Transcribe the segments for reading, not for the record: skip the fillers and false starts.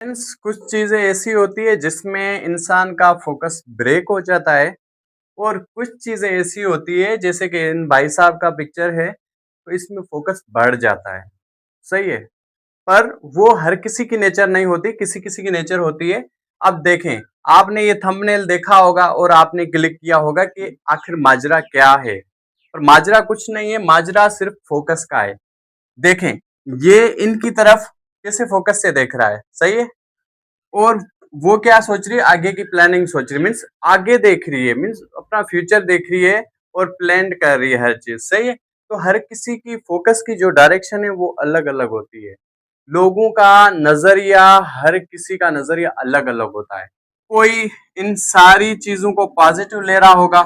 Friends, कुछ चीज़ें ऐसी होती है जिसमें इंसान का फोकस ब्रेक हो जाता है और कुछ चीज़ें ऐसी होती है जैसे कि इन भाई साहब का पिक्चर है तो इसमें फोकस बढ़ जाता है। सही है। पर वो हर किसी की नेचर नहीं होती, किसी किसी की नेचर होती है। अब देखें, आपने ये थंबनेल देखा होगा और आपने क्लिक किया होगा कि आखिर माजरा क्या है। पर माजरा कुछ नहीं है, माजरा सिर्फ फोकस का है। देखें, ये इनकी तरफ कैसे फोकस से देख रहा है। सही है। और वो क्या सोच रही है, आगे की प्लानिंग सोच रही है, मीन्स आगे देख रही है, मीन्स अपना फ्यूचर देख रही है और प्लान कर रही है हर चीज। सही है। तो हर किसी की फोकस की जो डायरेक्शन है वो अलग अलग होती है। लोगों का नजरिया, हर किसी का नजरिया अलग अलग होता है। कोई इन सारी चीजों को पॉजिटिव ले रहा होगा,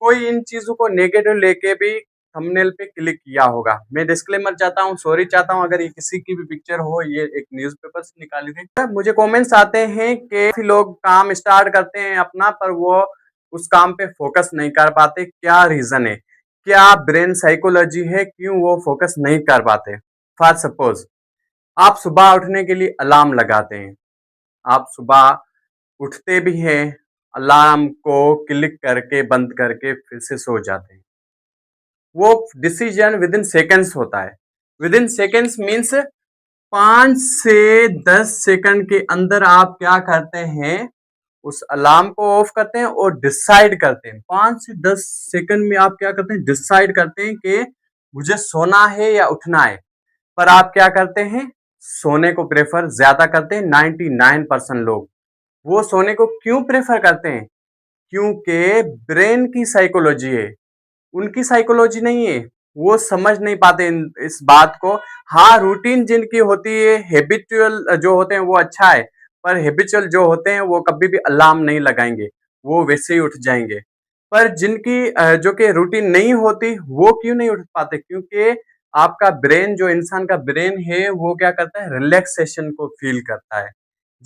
कोई इन चीजों को नेगेटिव लेके भी थंबनेल पे क्लिक किया होगा। मैं डिस्क्लेमर चाहता हूँ, सॉरी चाहता हूँ अगर ये किसी की भी पिक्चर हो, ये एक न्यूज़पेपर से निकाली थी। मुझे कमेंट्स आते हैं कि काफी लोग काम स्टार्ट करते हैं अपना, पर वो उस काम पे फोकस नहीं कर पाते। क्या रीजन है, क्या ब्रेन साइकोलॉजी है, क्यों वो फोकस नहीं कर पाते। फॉर सपोज, आप सुबह उठने के लिए अलार्म लगाते हैं, आप सुबह उठते भी हैं, अलार्म को क्लिक करके बंद करके फिर से सो जाते हैं। वो डिसीजन विद इन सेकेंड्स होता है। विद इन सेकेंड्स मीन्स 5 से 10 सेकंड के अंदर आप क्या करते हैं, उस अलार्म को ऑफ करते हैं और डिसाइड करते हैं। 5 से 10 सेकंड में आप क्या करते हैं, डिसाइड करते हैं कि मुझे सोना है या उठना है। पर आप क्या करते हैं, सोने को प्रेफर ज्यादा करते हैं। 99% लोग वो सोने को क्यों प्रेफर करते हैं, क्योंकि ब्रेन की साइकोलॉजी है, उनकी साइकोलॉजी नहीं है। वो समझ नहीं पाते इस बात को। हाँ, रूटीन जिनकी होती है, हैबिचुअल जो होते हैं वो अच्छा है, पर हैबिचुअल जो होते हैं वो कभी भी अलार्म नहीं लगाएंगे, वो वैसे ही उठ जाएंगे। पर जिनकी जो कि रूटीन नहीं होती, वो क्यों नहीं उठ पाते, क्योंकि आपका ब्रेन, जो इंसान का ब्रेन है, वो क्या करता है, रिलैक्सेशन को फील करता है।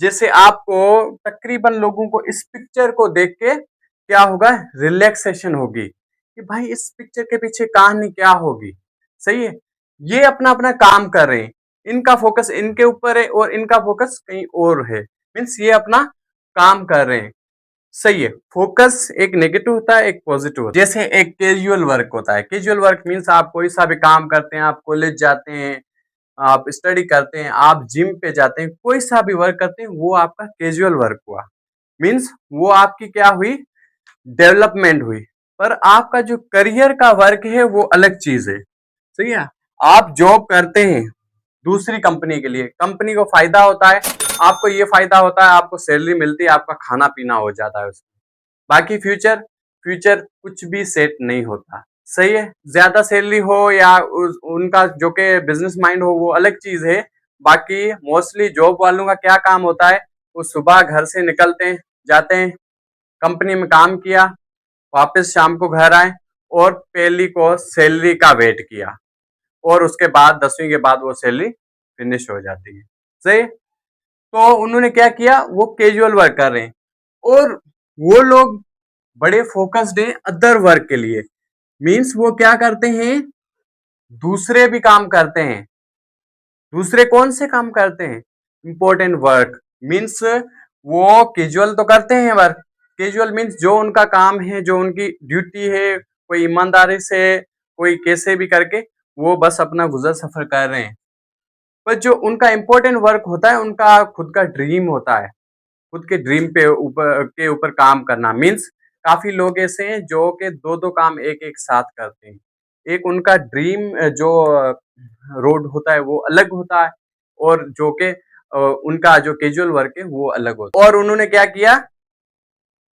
जैसे आपको, तकरीबन लोगों को इस पिक्चर को देख के क्या होगा, रिलैक्सेशन होगी कि भाई इस पिक्चर के पीछे कहानी क्या होगी। सही है। ये अपना अपना काम कर रहे हैं, इनका फोकस इनके ऊपर है और इनका फोकस कहीं और है। मीन्स ये अपना काम कर रहे हैं। सही है। फोकस एक नेगेटिव होता है, एक पॉजिटिव होता है। जैसे एक कैजुअल वर्क होता है। कैजुअल वर्क मीन्स आप कोई सा भी काम करते हैं, आप कॉलेज जाते हैं, आप स्टडी करते हैं, आप जिम पे जाते हैं, कोई सा भी वर्क करते हैं, वो आपका कैजुअल वर्क हुआ। मीन्स वो आपकी क्या हुई, डेवलपमेंट हुई। पर आपका जो करियर का वर्क है वो अलग चीज है। सही है। आप जॉब करते हैं दूसरी कंपनी के लिए, कंपनी को फायदा होता है, आपको ये फायदा होता है, आपको सैलरी मिलती है, आपका खाना पीना हो जाता है उसमें। बाकी फ्यूचर, फ्यूचर कुछ भी सेट नहीं होता। सही है। ज्यादा सैलरी हो या उनका जो कि बिजनेस माइंड हो, वो अलग चीज है। बाकी मोस्टली जॉब वालों का क्या काम होता है, वो सुबह घर से निकलते हैं, जाते हैं, कंपनी में काम किया, वापस शाम को घर आए और पहली को सैलरी का वेट किया, और उसके बाद 10वीं के बाद वो सैलरी फिनिश हो जाती है। सही। तो उन्होंने क्या किया, वो कैजुअल वर्क कर रहे हैं और वो लोग बड़े फोकस्ड हैं अदर वर्क के लिए। मीन्स वो क्या करते हैं, दूसरे भी काम करते हैं। दूसरे कौन से काम करते हैं, इंपॉर्टेंट वर्क। मीन्स वो कैजुअल तो करते हैं वर्क। कैजुअल मीन्स जो उनका काम है, जो उनकी ड्यूटी है, कोई ईमानदारी से, कोई कैसे भी करके वो बस अपना गुजर सफर कर रहे हैं। पर जो उनका इंपॉर्टेंट वर्क होता है, उनका खुद का ड्रीम होता है, खुद के ड्रीम पे ऊपर काम करना। मीन्स काफी लोग ऐसे हैं जो कि दो दो काम एक एक साथ करते हैं। एक उनका ड्रीम जो रोड होता है वो अलग होता है, और जो कि उनका जो कैजुअल वर्क है वो अलग होता है। और उन्होंने क्या किया,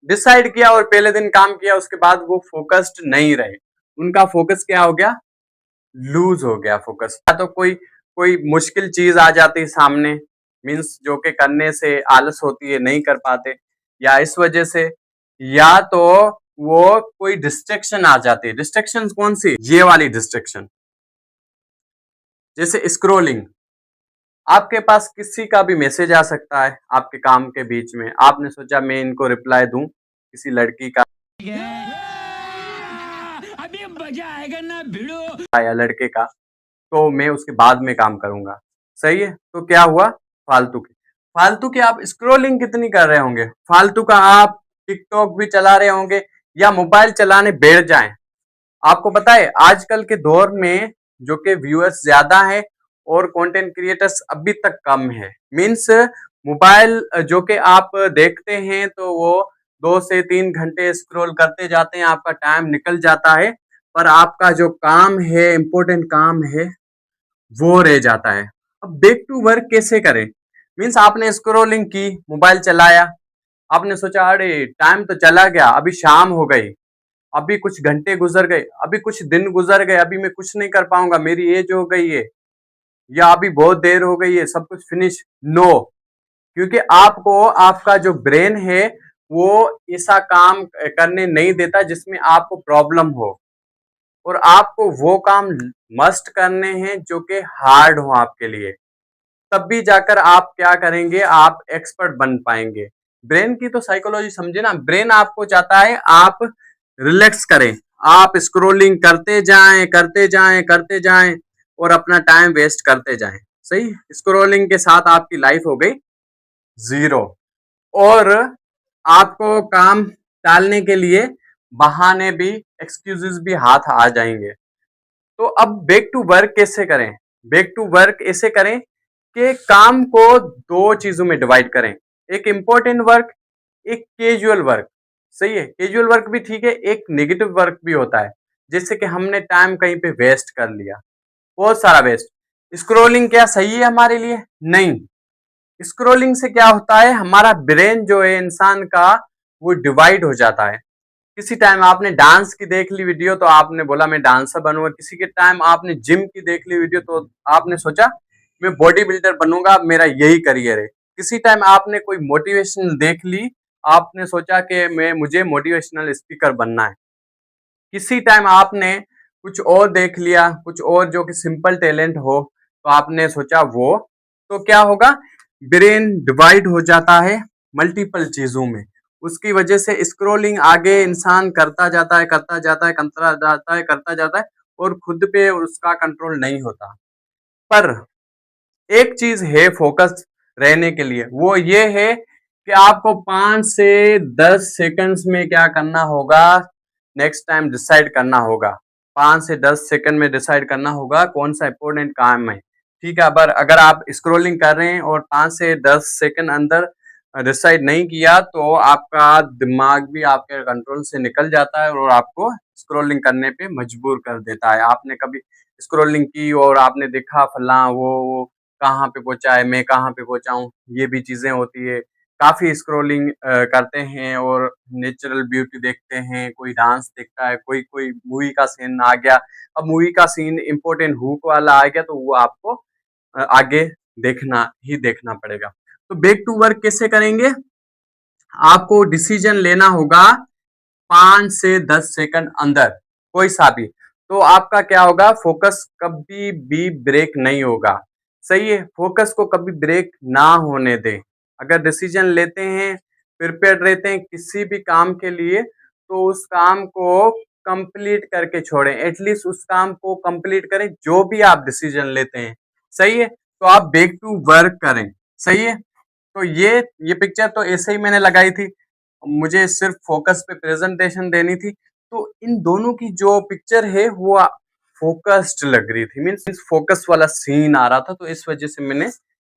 डिसाइड किया और पहले दिन काम किया, उसके बाद वो फोकस्ड नहीं रहे। उनका फोकस क्या हो गया, लूज हो गया फोकस। या तो कोई कोई मुश्किल चीज आ जाती है सामने, मीन्स जो कि करने से आलस होती है, नहीं कर पाते, या इस वजह से, या तो वो कोई डिस्ट्रैक्शन आ जाती है। डिस्ट्रैक्शन कौन सी, ये वाली डिस्ट्रैक्शन, जैसे स्क्रोलिंग। आपके पास किसी का भी मैसेज आ सकता है आपके काम के बीच में, आपने सोचा मैं इनको रिप्लाई दूं, किसी लड़की का अभी मजा आएगा ना भिड़ो, या लड़के का, तो मैं उसके बाद में काम करूंगा। सही है। तो क्या हुआ, फालतू के फालतू की आप स्क्रॉलिंग कितनी कर रहे होंगे, फालतू का आप टिकटॉक भी चला रहे होंगे या मोबाइल चलाने बैठ जाएं। आपको पता है आजकल के दौर में जो कि व्यूअर्स ज्यादा है और कंटेंट क्रिएटर्स अभी तक कम है। मीन्स मोबाइल जो कि आप देखते हैं तो वो 2 से 3 घंटे स्क्रॉल करते जाते हैं, आपका टाइम निकल जाता है, पर आपका जो काम है, इम्पोर्टेंट काम है, वो रह जाता है। अब बैक टू वर्क कैसे करें? मीन्स आपने स्क्रोलिंग की, मोबाइल चलाया, आपने सोचा अरे टाइम तो चला गया, अभी शाम हो गई, अभी कुछ घंटे गुजर गए, अभी कुछ दिन गुजर गए, अभी मैं कुछ नहीं कर पाऊंगा, मेरी एज हो गई है, या अभी बहुत देर हो गई है, सब कुछ फिनिश। नो, क्योंकि आपको आपका जो ब्रेन है वो ऐसा काम करने नहीं देता जिसमें आपको प्रॉब्लम हो, और आपको वो काम मस्ट करने हैं जो कि हार्ड हो आपके लिए। तब भी जाकर आप क्या करेंगे, आप एक्सपर्ट बन पाएंगे। ब्रेन की तो साइकोलॉजी समझे ना, ब्रेन आपको चाहता है आप रिलैक्स करें, आप स्क्रोलिंग करते जाएं करते जाएं करते जाएं और अपना टाइम वेस्ट करते जाएं। सही, स्क्रोलिंग के साथ आपकी लाइफ हो गई जीरो, और आपको काम टालने के लिए बहाने भी, एक्सक्यूजेस भी हाथ आ जाएंगे। तो अब बैक टू वर्क कैसे करें? बैक टू वर्क ऐसे करें कि काम को दो चीजों में डिवाइड करें, एक इंपॉर्टेंट वर्क, एक कैजुअल वर्क। सही है, कैजुअल वर्क भी ठीक है, एक नेगेटिव वर्क भी होता है, जैसे कि हमने टाइम कहीं पे वेस्ट कर लिया, बहुत सारा वेस्ट। स्क्रोलिंग क्या सही है हमारे लिए? नहीं। स्क्रोलिंग से क्या होता है, हमारा ब्रेन जो है इंसान का वो डिवाइड हो जाता है। किसी टाइम आपने डांस की देख ली वीडियो तो आपने बोला मैं डांसर बनूंगा, किसी के टाइम आपने जिम की देख ली वीडियो तो आपने सोचा मैं बॉडी बिल्डर बनूंगा, मेरा यही करियर है। किसी टाइम आपने कोई मोटिवेशनल देख ली, आपने सोचा कि मैं मुझे मोटिवेशनल स्पीकर बनना है। किसी टाइम आपने कुछ और देख लिया, कुछ और जो कि सिंपल टैलेंट हो, तो आपने सोचा वो। तो क्या होगा, ब्रेन डिवाइड हो जाता है मल्टीपल चीजों में। उसकी वजह से स्क्रोलिंग आगे इंसान करता जाता है करता जाता है करता जाता है करता जाता है, और खुद पे उसका कंट्रोल नहीं होता। पर एक चीज है फोकस रहने के लिए, वो ये है कि आपको 5 से 10 सेकंड्स में क्या करना होगा, नेक्स्ट टाइम डिसाइड करना होगा। 5 से 10 सेकंड में डिसाइड करना होगा कौन सा इंपॉर्टेंट काम है। ठीक है, पर अगर आप स्क्रोलिंग कर रहे हैं और 5 से 10 सेकंड अंदर डिसाइड नहीं किया तो आपका दिमाग भी आपके कंट्रोल से निकल जाता है और आपको स्क्रोलिंग करने पे मजबूर कर देता है। आपने कभी स्क्रोलिंग की और आपने देखा फला वो कहाँ पे पहुंचा है, मैं कहाँ पे पहुंचा हूँ, ये भी चीजें होती है। काफी स्क्रोलिंग करते हैं और नेचुरल ब्यूटी देखते हैं, कोई डांस देखता है, कोई कोई मूवी का सीन आ गया। अब मूवी का सीन इम्पोर्टेंट हुक वाला आ गया तो वो आपको आगे देखना ही देखना पड़ेगा। तो बैक टू वर्क कैसे करेंगे? आपको डिसीजन लेना होगा 5 से 10 सेकंड अंदर, कोई सा भी। तो आपका क्या होगा, फोकस कभी भी ब्रेक नहीं होगा। सही है, फोकस को कभी ब्रेक ना होने दें। अगर डिसीजन लेते हैं, प्रिपेयर रहते हैं किसी भी काम के लिए, तो उस काम को कंप्लीट करके छोड़ें। एटलीस्ट उस काम को कंप्लीट करें जो भी आप डिसीजन लेते हैं। सही है, तो आप बैक टू वर्क करें। सही है, तो ये पिक्चर तो ऐसे ही मैंने लगाई थी, मुझे सिर्फ फोकस पे प्रेजेंटेशन देनी थी, तो इन दोनों की जो पिक्चर है वो फोकस्ड लग रही थी, मीन्स फोकस वाला सीन आ रहा था, तो इस वजह से मैंने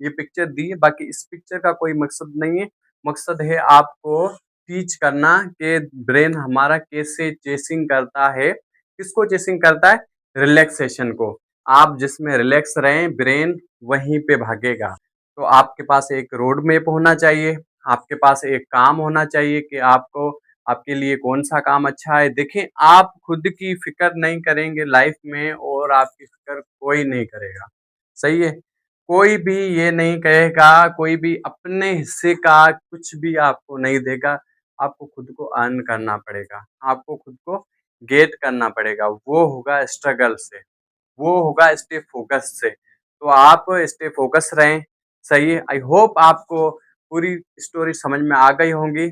ये पिक्चर दी है। बाकी इस पिक्चर का कोई मकसद नहीं है, मकसद है आपको टीच करना कि ब्रेन हमारा कैसे चेसिंग करता है, किसको चेसिंग करता है, रिलैक्सेशन को। आप जिसमें रिलैक्स रहें ब्रेन वहीं पे भागेगा। तो आपके पास एक रोड मैप होना चाहिए, आपके पास एक काम होना चाहिए कि आपको आपके लिए कौन सा काम अच्छा है। देखें, आप खुद की फिक्र नहीं करेंगे लाइफ में और आपकी फिक्र कोई नहीं करेगा। सही है, कोई भी ये नहीं कहेगा, कोई भी अपने हिस्से का कुछ भी आपको नहीं देगा। आपको खुद को अर्न करना पड़ेगा, आपको खुद को गेट करना पड़ेगा, वो होगा स्ट्रगल से, वो होगा स्टे फोकस से। तो आप स्टे फोकस रहें। सही है, आई होप आपको पूरी स्टोरी समझ में आ गई होंगी।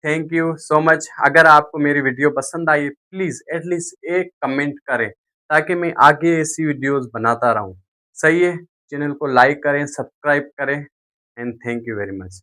Thank you so much. अगर आपको मेरी वीडियो पसंद आई प्लीज़ एटलीस्ट एक कमेंट करें ताकि मैं आगे ऐसी वीडियोस बनाता रहूं। सही है, चैनल को लाइक करें, सब्सक्राइब करें। And thank you very much.